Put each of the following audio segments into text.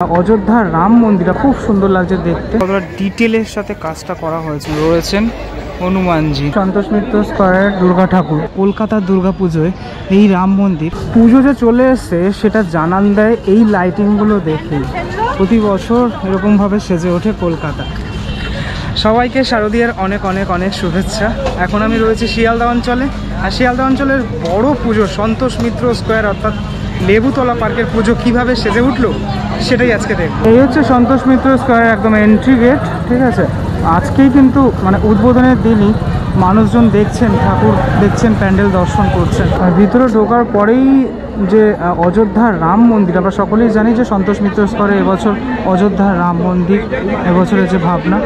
অযোধ্যার রাম মন্দিরটা খুব সুন্দর লাগছে দেখতে, কতটা ডিটেলের সাথে কাজটা করা হয়েছে। রয়েছেন হনুমানজি, সন্তোষ মিত্র স্কয়ারের দুর্গা ঠাকুর। কলকাতার দুর্গা পুজোয় এই রাম মন্দির পুজো যে চলে এসছে সেটা জানান দেয় এই লাইটিংগুলো দেখে। প্রতি বছর এরকমভাবে সেজে ওঠে কলকাতা। সবাইকে শারদীয়ার অনেক অনেক অনেক শুভেচ্ছা। এখন আমি রয়েছি শিয়ালদা অঞ্চলে, আর শিয়ালদা অঞ্চলের বড় পুজো সন্তোষ মিত্র স্কয়ার অর্থাৎ লেবুতলা পার্কের পুজো কিভাবে সেজে উঠলো সেটাই আজকে দেখব। এই হচ্ছে সন্তোষ মিত্র স্কয়ার একদম এন্ট্রি গেট, ঠিক আছে। আজকেই কিন্তু মানে উদ্বোধনের দিনই মানুষজন দেখছেন, ঠাকুর দেখছেন, প্যান্ডেল দর্শন করছেন। আর ভিতরে ঢোকার পরেই যে অযোধ্যার রাম মন্দির, আমরা সকলেই জানি যে সন্তোষ মিত্র স্কয়ারে এবছর অযোধ্যার রাম মন্দির এবছরের যে ভাবনা,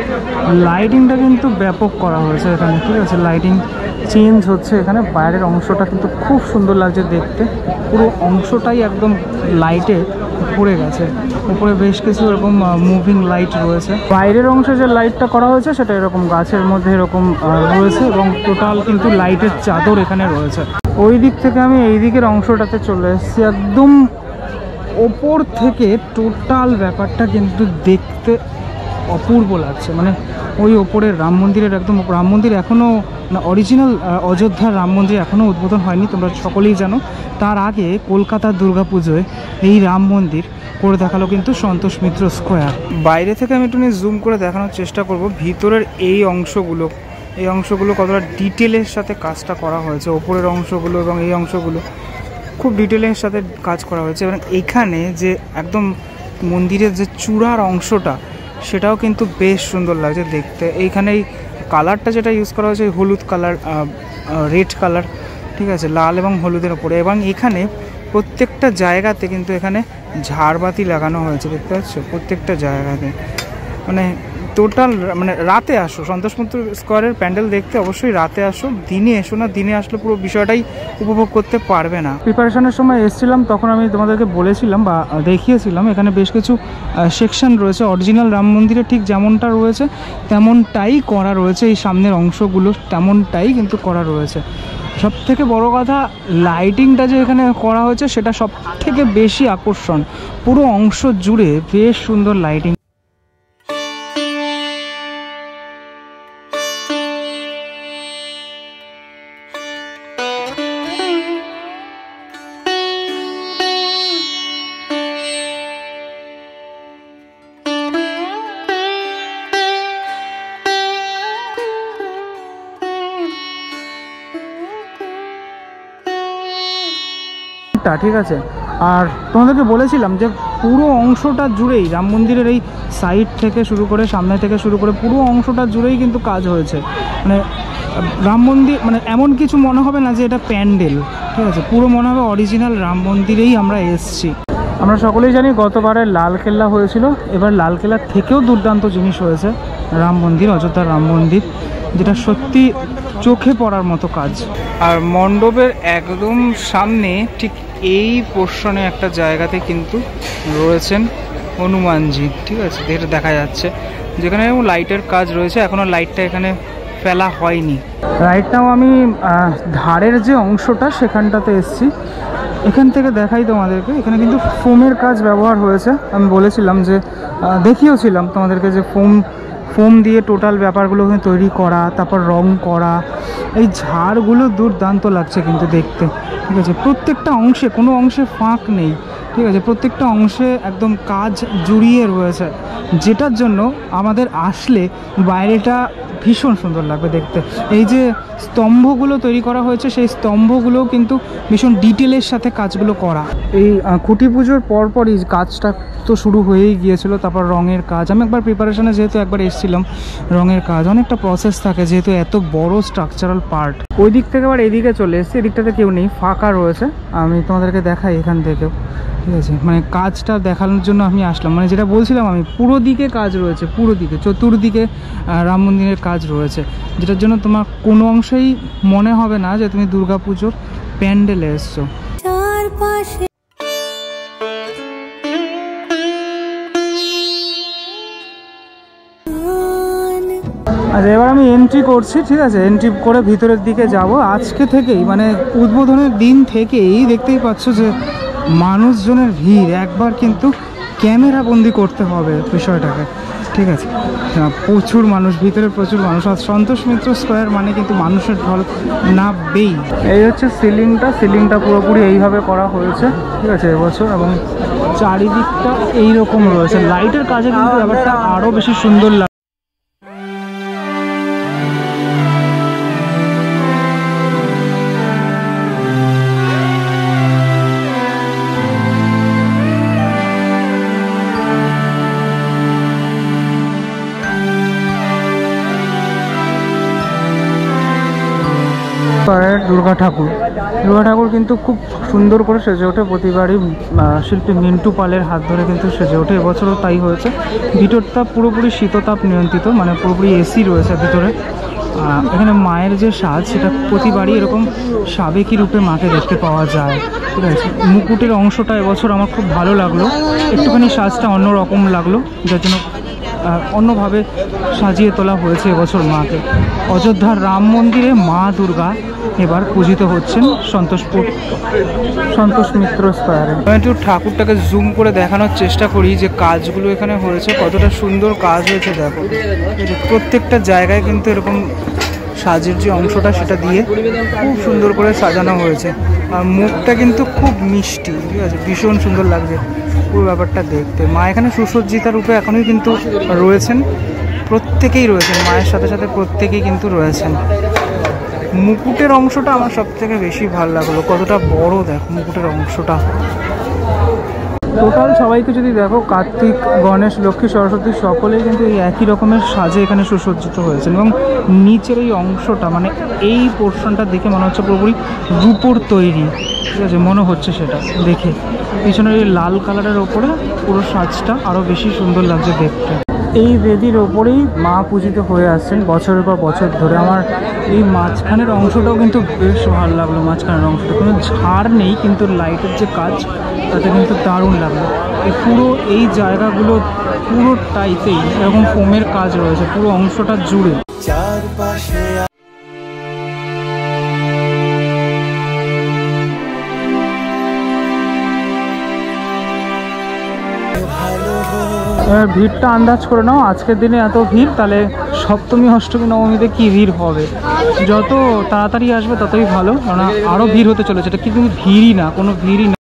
লাইটিংটা কিন্তু ব্যাপক করা হয়েছে এখানে, ঠিক আছে। লাইটিং চেঞ্জ হচ্ছে এখানে, বাইরের অংশটা কিন্তু খুব সুন্দর লাগছে দেখতে। পুরো অংশটাই একদম লাইটে পড়ে গেছে, উপরে বেশ কিছু এরকম মুভিং লাইট রয়েছে। বাইরের অংশে যে লাইটটা করা হয়েছে সেটা এরকম গাছের মধ্যে এরকম রয়েছে, এবং টোটাল কিন্তু লাইটের চাদর এখানে রয়েছে। ওই দিক থেকে আমি এই দিকের অংশটাতে চলে এসেছি, একদম ওপর থেকে টোটাল ব্যাপারটা কিন্তু দেখতে অপূর্ব লাগছে। মানে ওই ওপরের রাম মন্দিরের একদম রাম মন্দির এখনও অরিজিনাল অযোধ্যার রাম মন্দির এখনও উদ্বোধন হয়নি, তোমরা সকলেই জানো। তার আগে কলকাতার দুর্গাপুজোয় এই রাম মন্দির করে দেখালো কিন্তু সন্তোষ মিত্র স্কয়ার। বাইরে থেকে আমি একটু জুম করে দেখানোর চেষ্টা করব ভিতরের এই অংশগুলো কতটা ডিটেলের সাথে কাজটা করা হয়েছে। ওপরের অংশগুলো এবং এই অংশগুলো খুব ডিটেলের সাথে কাজ করা হয়েছে, এবং এখানে যে একদম মন্দিরের যে চূড়ার অংশটা সেটাও কিন্তু বেশ সুন্দর লাগছে দেখতে। এইখানে এই কালারটা যেটা ইউজ করা হয়েছে হলুদ কালার, রেড কালার, ঠিক আছে, লাল এবং হলুদের ওপরে। এবং এখানে প্রত্যেকটা জায়গাতে কিন্তু এখানে ঝাড়বাতি লাগানো হয়েছে, দেখতে পাচ্ছ প্রত্যেকটা জায়গাতে। মানে টোটাল মানে রাতে আসো সন্তোষ মিত্র স্কয়ারের প্যান্ডেল দেখতে, অবশ্যই রাতে আসো, দিনে এসো না, দিনে আসলে পুরো বিষয়টাই উপভোগ করতে পারবে না। প্রিপারেশনের সময় এসেছিলাম তখন আমি তোমাদেরকে বলেছিলাম বা দেখিয়েছিলাম এখানে বেশ কিছু সেকশন রয়েছে অরিজিনাল রাম মন্দিরে ঠিক যেমনটা রয়েছে তেমনটাই করা রয়েছে, এই সামনের অংশগুলো তেমনটাই কিন্তু করা রয়েছে। সব থেকে বড় কথা লাইটিংটা যে এখানে করা হয়েছে সেটা সব থেকে বেশি আকর্ষণ, পুরো অংশ জুড়ে বেশ সুন্দর লাইটিং। ঠিক আছে, আর তোমাদেরকে বলেছিলাম যে পুরো অংশটা জুড়েই রাম মন্দিরের এই সাইড থেকে শুরু করে সামনে থেকে শুরু করে পুরো অংশটা জুড়েই কিন্তু কাজ হয়েছে। মানে রাম মন্দির মানে এমন কিছু মনে হবে না যে এটা প্যান্ডেল, ঠিক আছে, পুরো মনে হবে অরিজিনাল রাম মন্দিরেই আমরা এসছি। আমরা সকলেই জানি গতবারে লালকেল্লা হয়েছিল, এবার লালকেল্লার থেকেও দুর্দান্ত জিনিস হয়েছে রাম মন্দির, অযোধ্যার রাম মন্দির, যেটা সত্যি চোখে পড়ার মতো কাজ। আর মণ্ডপের একদম সামনে ঠিক এই পোর্শনে একটা জায়গাতে কিন্তু রয়েছেন হনুমানজি, ঠিক আছে, এটা দেখা যাচ্ছে, যেখানে লাইটের কাজ রয়েছে। এখনও লাইটটা এখানে ফেলা হয়নি। লাইটটাও আমি ধারের যে অংশটা সেখানটাতে এসছি, এখান থেকে দেখাই তোমাদেরকে। এখানে কিন্তু ফোমের কাজ ব্যবহার হয়েছে, আমি বলেছিলাম যে দেখিয়েওছিলাম তোমাদেরকে যে ফোম দিয়ে টোটাল ব্যাপারগুলো তৈরি করা, তারপর রং করা। এই ঝাড়গুলো দুর্দান্ত লাগছে কিন্তু দেখতে, ঠিক আছে। প্রত্যেকটা অংশে কোনো অংশে ফাঁক নেই, ঠিক আছে, প্রত্যেকটা অংশে একদম কাজ জুড়িয়ে রয়েছে, যেটার জন্য আমাদের আসলে বাইরেটা ভীষণ সুন্দর লাগবে দেখতে। এই যে স্তম্ভগুলো তৈরি করা হয়েছে সেই স্তম্ভগুলো কিন্তু ভীষণ ডিটেলের সাথে কাজগুলো করা। এই খুঁটি পুজোর পরপরই কাজটা তো শুরু হয়েই গিয়েছিল, তারপর রঙের কাজ। আমি একবার প্রিপারেশনে যেহেতু একবার এসেছিলাম, রঙের কাজ অনেকটা প্রসেস থাকে যেহেতু এত বড় স্ট্রাকচারাল পার্ট। ওই দিক থেকে আবার এদিকে চলে এসেছি, এদিকটাতে কেউ নেই, ফাঁকা রয়েছে। আমি তোমাদেরকে দেখাই এখান থেকেও, ঠিক আছে, মানে কাজটা দেখানোর জন্য আমি আসলাম। মানে যেটা বলছিলাম আমি, পুরো দিকে কাজ রয়েছে, পুরো দিকে চতুর্দিকে রাম মন্দিরের কাজ রয়েছে, যেটার জন্য তোমার কোনো অংশেই মনে হবে না যে তুমি দুর্গাপুজোর প্যান্ডেলে এসছো। আচ্ছা, এবার আমি এন্ট্রি করছি, ঠিক আছে, এন্ট্রি করে ভিতরের দিকে যাব। আজকে থেকেই মানে উদ্বোধনের দিন থেকেই দেখতেই পাচ্ছ যে মানুষজনের ভিড় একবার কিন্তু ক্যামেরা বন্দি করতে হবে বিষয়টাকে, ঠিক আছে। প্রচুর মানুষ, ভিতরে প্রচুর মানুষ। আর সন্তোষ মিত্র স্কোয়ার মানে কিন্তু মানুষের ঢল নামবেই। এই হচ্ছে সিলিংটা পুরোপুরি এইভাবে করা হয়েছে, ঠিক আছে, এবছর। এবং চারিদিকটা এইরকম রয়েছে, লাইটের কাজে কিন্তু ব্যাপারটা আরও বেশি সুন্দর লাগে। দুর্গা ঠাকুর কিন্তু খুব সুন্দর করে সেজে ওঠে প্রতিবারই। শিল্পী মিন্টু পালের হাত ধরে কিন্তু সেজে ওঠে, এবছরও তাই হয়েছে। ভিতরটা পুরোপুরি শীততাপ নিয়ন্ত্রিত, মানে পুরোপুরি এসি রয়েছে ভিতরে। এখানে মায়ের যে সাজ, সেটা প্রতিবারই এরকম সাবেকি রূপে মাকে দেখতে পাওয়া যায়, ঠিক আছে। মুকুটের অংশটা এবছর আমার খুব ভালো লাগলো, একটুখানি সাজটা অন্যরকম লাগলো, যার জন্য অন্যভাবে সাজিয়ে তোলা হয়েছে এবছর মাকে। অযোধ্যার রাম মন্দিরে মা দুর্গা এবার পূজিত হচ্ছেন সন্তোষ মিত্র স্কোয়ারে। আমি একটু ঠাকুরটাকে জুম করে দেখানোর চেষ্টা করি যে কাজগুলো এখানে হয়েছে, কতটা সুন্দর কাজ হয়েছে দেখো। প্রত্যেকটা জায়গায় কিন্তু এরকম সাজের যে অংশটা সেটা দিয়ে খুব সুন্দর করে সাজানো হয়েছে। আর মুখটা কিন্তু খুব মিষ্টি, ঠিক আছে, ভীষণ সুন্দর লাগছে পুরো ব্যাপারটা দেখতে। মা এখানে সুসজ্জিতা রূপে এখনই কিন্তু রয়েছেন, প্রত্যেকেই রয়েছেন, মায়ের সাথে সাথে প্রত্যেকেই কিন্তু রয়েছেন। মুকুটের অংশটা আমার সব থেকে বেশি ভালো লাগলো, কতটা বড় দেখো মুকুটের অংশটা। টোটাল সবাইকে যদি দেখো, কার্তিক, গণেশ, লক্ষ্মী, সরস্বতী সকলেই কিন্তু এই একই রকমের সাজে এখানে সুসজ্জিত হয়েছেন। এবং নিচের এই অংশটা, মানে এই পোর্শনটা দেখে মনে হচ্ছে পুরোপুরি রূপোর তৈরি, ঠিক আছে, মনে হচ্ছে সেটা দেখে। পিছনের এই লাল কালারের ওপরে পুরো সাজটা আরও বেশি সুন্দর লাগছে দেখতে। এই বেদির ওপরেই মা পূজিত হয়ে আসছেন বছরের পর বছর ধরে। আমার এই মাঝখানের অংশটাও কিন্তু বেশ ভালো লাগলো। মাঝখানের অংশটা কোনো ঝাড় নেই, কিন্তু লাইটের যে কাজ তাতে কিন্তু দারুণ লাগলো। পুরো এই জায়গাগুলো পুরোটাইতেই এরকম ফোমের কাজ রয়েছে, পুরো অংশটা জুড়ে। চারপাশে ভিড়টা আন্দাজ করে নাও, আজকের দিনে এত ভিড়, তাহলে সপ্তমী, অষ্টমী, নবমীতে কি ভিড় হবে। যত তাড়াতাড়ি আসবে ততই ভালো, কারণ আরও ভিড় হতে চলেছে। এটা কিন্তু ভিড়ই না, কোনো ভিড়ই না।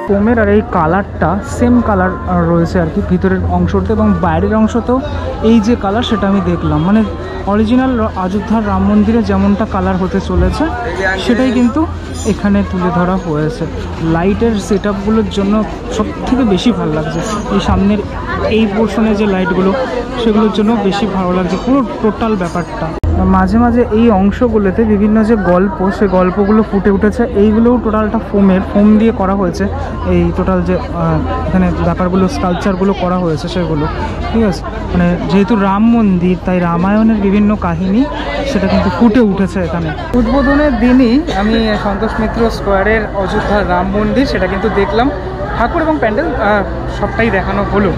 ফোমের আর এই কালারটা সেম কালার রয়েছে আর কি ভিতরের অংশতে, এবং বাইরের অংশতেও এই যে কালার সেটা আমি দেখলাম। মানে অরিজিনাল অযোধ্যার রাম মন্দিরে যেমনটা কালার হতে চলেছে সেটাই কিন্তু এখানে তুলে ধরা হয়েছে। লাইটের সেট আপগুলোর জন্য সব থেকে বেশি ভালো লাগছে। এই সামনের এই পোর্শনে যে লাইটগুলো, সেগুলোর জন্য বেশি ভালো লাগছে পুরো টোটাল ব্যাপারটা। মাঝে মাঝে এই অংশগুলোতে বিভিন্ন যে গল্প, সেই গল্পগুলো ফুটে উঠেছে। এইগুলোও টোটালটা ফোম দিয়ে করা হয়েছে। এই টোটাল যে এখানে ব্যাপারগুলো, স্কাল্পচারগুলো করা হয়েছে সেগুলো, ঠিক আছে। মানে যেহেতু রাম মন্দির, তাই রামায়ণের বিভিন্ন কাহিনী সেটা কিন্তু ফুটে উঠেছে এখানে। উদ্বোধনের দিনই আমি সন্তোষ মিত্র স্কোয়ারের অযোধ্যার রাম মন্দির সেটা কিন্তু দেখলাম। ঠাকুর এবং প্যান্ডেল সবটাই দেখানো হলো।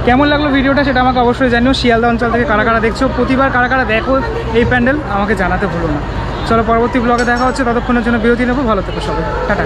কেমন লাগলো ভিডিওটা সেটা আমাকে অবশ্যই জানিও। শিয়ালদা অঞ্চল থেকে কারা কারা দেখছো, প্রতিবার কারা কারা দেখো এই প্যান্ডেল, আমাকে জানাতে ভুলো না। চলো পরবর্তী ব্লগে দেখা হচ্ছে, ততক্ষণের জন্য বিরতি নেবো। ভালো থেকো সবাই, টাটা।